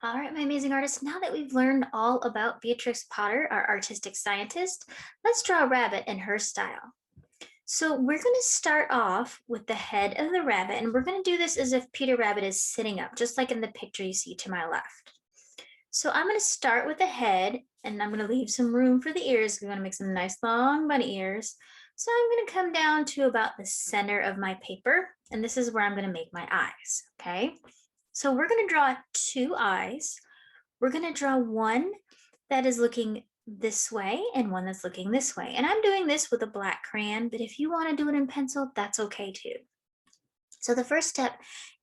All right, my amazing artists, now that we've learned all about Beatrix Potter, our artistic scientist, let's draw a rabbit in her style. So we're going to start off with the head of the rabbit, and we're going to do this as if Peter Rabbit is sitting up, just like in the picture you see to my left. So I'm going to start with the head, and I'm going to leave some room for the ears. We want to make some nice long bunny ears. So I'm going to come down to about the center of my paper, and this is where I'm going to make my eyes, okay? So we're going to draw two eyes. We're going to draw one that is looking this way and one that's looking this way. And I'm doing this with a black crayon, but if you want to do it in pencil, that's okay too. So the first step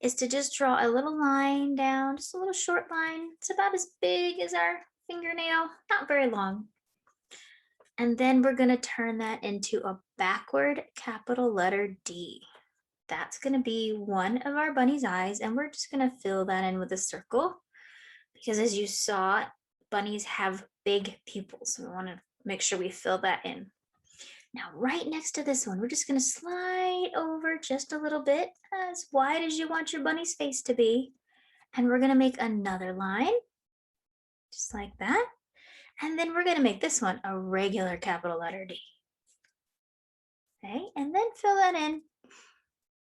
is to just draw a little line down, just a little short line. It's about as big as our fingernail, not very long. And then we're going to turn that into a backward capital letter D. That's going to be one of our bunny's eyes, and we're just going to fill that in with a circle because as you saw, bunnies have big pupils. So we want to make sure we fill that in. Now, right next to this one, we're just going to slide over just a little bit, as wide as you want your bunny's face to be. And we're going to make another line, just like that. And then we're going to make this one a regular capital letter D. Okay, and then fill that in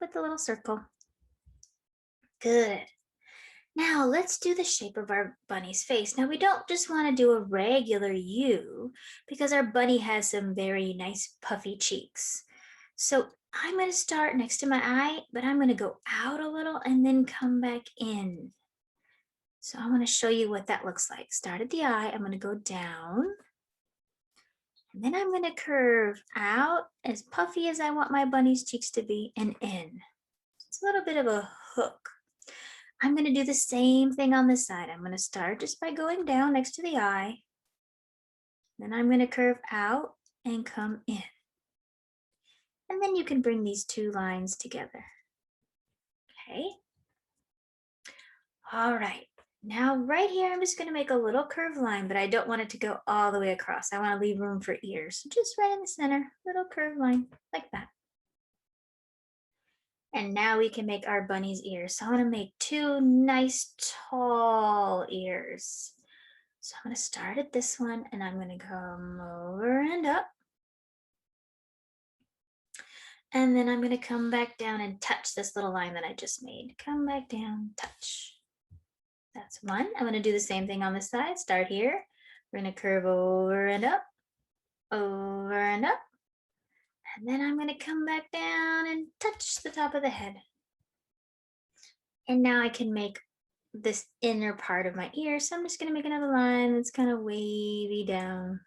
with the little circle. Good. Now let's do the shape of our bunny's face. Now we don't just want to do a regular U because our bunny has some very nice puffy cheeks. So I'm going to start next to my eye, but I'm going to go out a little and then come back in. So I want to show you what that looks like. Start at the eye, I'm going to go down. And then I'm going to curve out as puffy as I want my bunny's cheeks to be and in. It's a little bit of a hook. I'm going to do the same thing on this side. I'm going to start just by going down next to the eye. Then I'm going to curve out and come in. And then you can bring these two lines together. Okay. All right. Now right here, I'm just going to make a little curved line, but I don't want it to go all the way across. I want to leave room for ears. So just right in the center, little curved line like that. And now we can make our bunny's ears. So I'm going to make two nice tall ears. So I'm going to start at this one and I'm going to come over and up. And then I'm going to come back down and touch this little line that I just made. Come back down, touch. That's one. I'm going to do the same thing on this side. Start here. We're going to curve over and up, over and up. And then I'm going to come back down and touch the top of the head. And now I can make this inner part of my ear. So I'm just going to make another line that's kind of wavy down.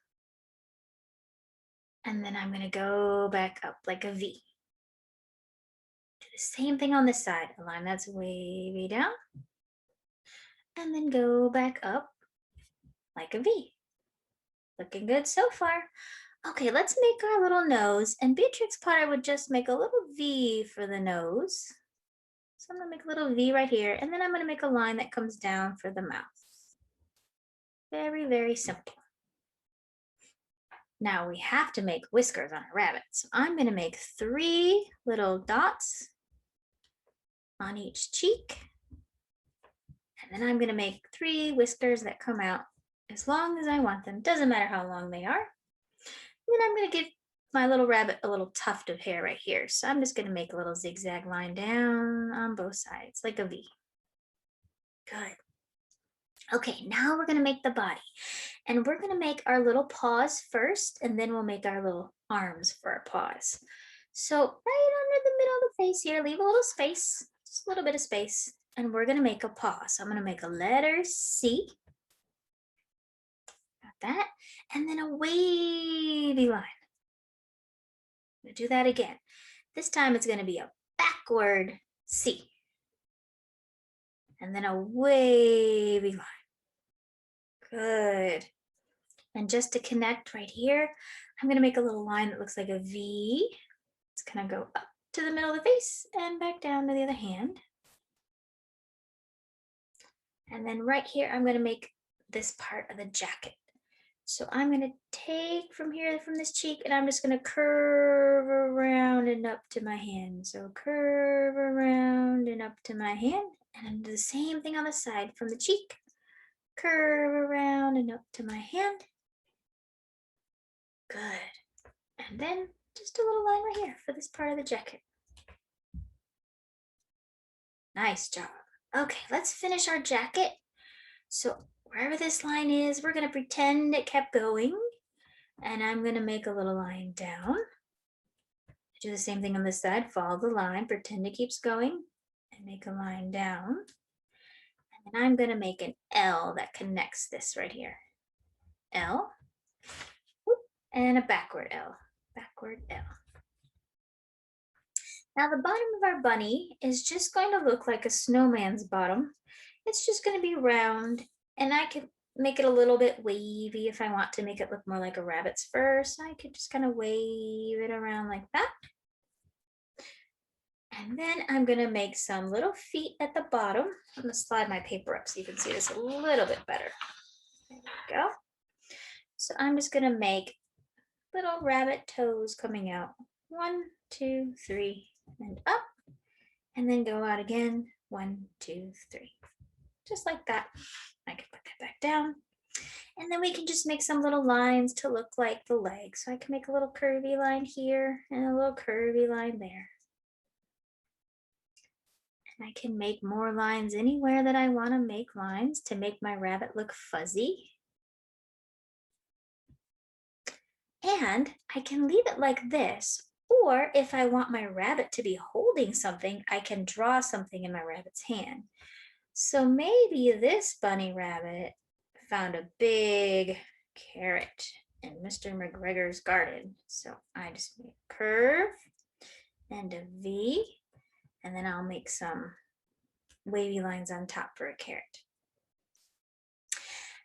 And then I'm going to go back up like a V. Do the same thing on this side. A line that's wavy down. And then go back up like a V. Looking good so far. Okay, let's make our little nose. And Beatrix Potter would just make a little V for the nose. So I'm going to make a little V right here. And then I'm going to make a line that comes down for the mouth. Very, very simple. Now we have to make whiskers on a rabbit. So I'm going to make 3 little dots on each cheek. And then I'm going to make 3 whiskers that come out as long as I want them. Doesn't matter how long they are. And then I'm going to give my little rabbit a little tuft of hair right here. So I'm just going to make a little zigzag line down on both sides, like a V. Good. Okay, now we're going to make the body. And we're going to make our little paws first, and then we'll make our little arms for our paws. So right under the middle of the face here, leave a little space, just a little bit of space. And we're going to make a paw. So I'm going to make a letter C. Got that. And then a wavy line. I'm going to do that again. This time it's going to be a backward C. And then a wavy line. Good. And just to connect right here, I'm going to make a little line that looks like a V. It's going to go up to the middle of the face and back down to the other hand. And then right here, I'm going to make this part of the jacket. So I'm going to take from here, from this cheek, and I'm just going to curve around and up to my hand. So curve around and up to my hand. And I'm do the same thing on the side from the cheek curve around and up to my hand. Good. And then just a little line right here for this part of the jacket. Nice job. Okay, let's finish our jacket. So wherever this line is, we're gonna pretend it kept going. And I'm gonna make a little line down. Do the same thing on this side, follow the line, pretend it keeps going, and make a line down. And then I'm gonna make an L that connects this right here. L, and a backward L, backward L. Now the bottom of our bunny is just going to look like a snowman's bottom. It's just going to be round, and I could make it a little bit wavy if I want to make it look more like a rabbit's fur. So I could just kind of wave it around like that. And then I'm going to make some little feet at the bottom. I'm going to slide my paper up so you can see this a little bit better. There we go. So I'm just going to make little rabbit toes coming out. 1, 2, 3, and up. And then go out again. 1, 2, 3. Just like that. I can put that back down. And then we can just make some little lines to look like the legs. So I can make a little curvy line here and a little curvy line there. And I can make more lines anywhere that I want to make lines to make my rabbit look fuzzy. And I can leave it like this. Or if I want my rabbit to be holding something, I can draw something in my rabbit's hand. So maybe this bunny rabbit found a big carrot in Mr. McGregor's garden. So I just make a curve and a V, and then I'll make some wavy lines on top for a carrot.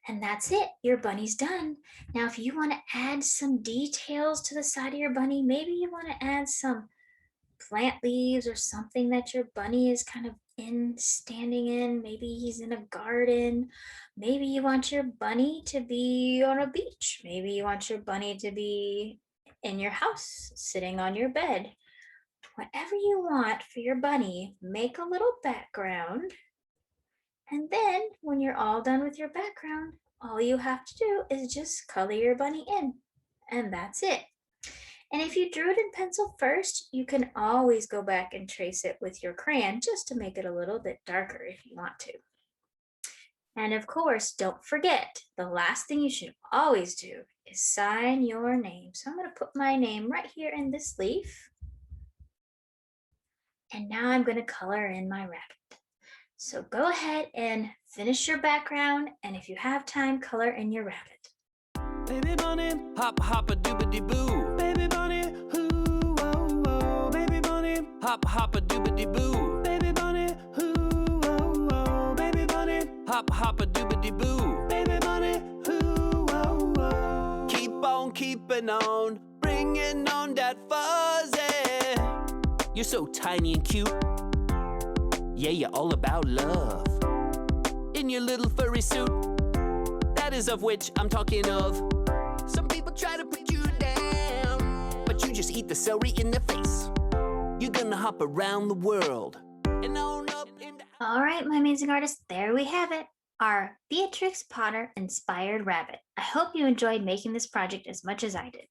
And that's it, your bunny's done. Now, if you want to add some details to the side of your bunny, maybe you want to add some plant leaves or something that your bunny is kind of standing in. Maybe he's in a garden. Maybe you want your bunny to be on a beach. Maybe you want your bunny to be in your house, sitting on your bed. Whatever you want for your bunny, make a little background. And then when you're all done with your background, all you have to do is just color your bunny in. And that's it. And if you drew it in pencil first, you can always go back and trace it with your crayon just to make it a little bit darker if you want to. And of course, don't forget, the last thing you should always do is sign your name. So I'm going to put my name right here in this leaf. And now I'm going to color in my rabbit. So go ahead and finish your background, and if you have time, color in your rabbit. Baby bunny, hop hop a doobity boo. Baby bunny, hoo oh oh. Baby bunny, hop hop a doobity boo. Baby bunny, hoo oh oh. Baby bunny, hop hop a doobity boo. Baby bunny, hoo oh oh. Keep on keeping on, bringing on that fuzzy. You're so tiny and cute. Yeah, you're all about love. In your little furry suit, that is of which I'm talking of. Some people try to put you down, but you just eat the celery in their face. You're gonna hop around the world and on up in the... All right, my amazing artists, there we have it. Our Beatrix Potter inspired rabbit. I hope you enjoyed making this project as much as I did.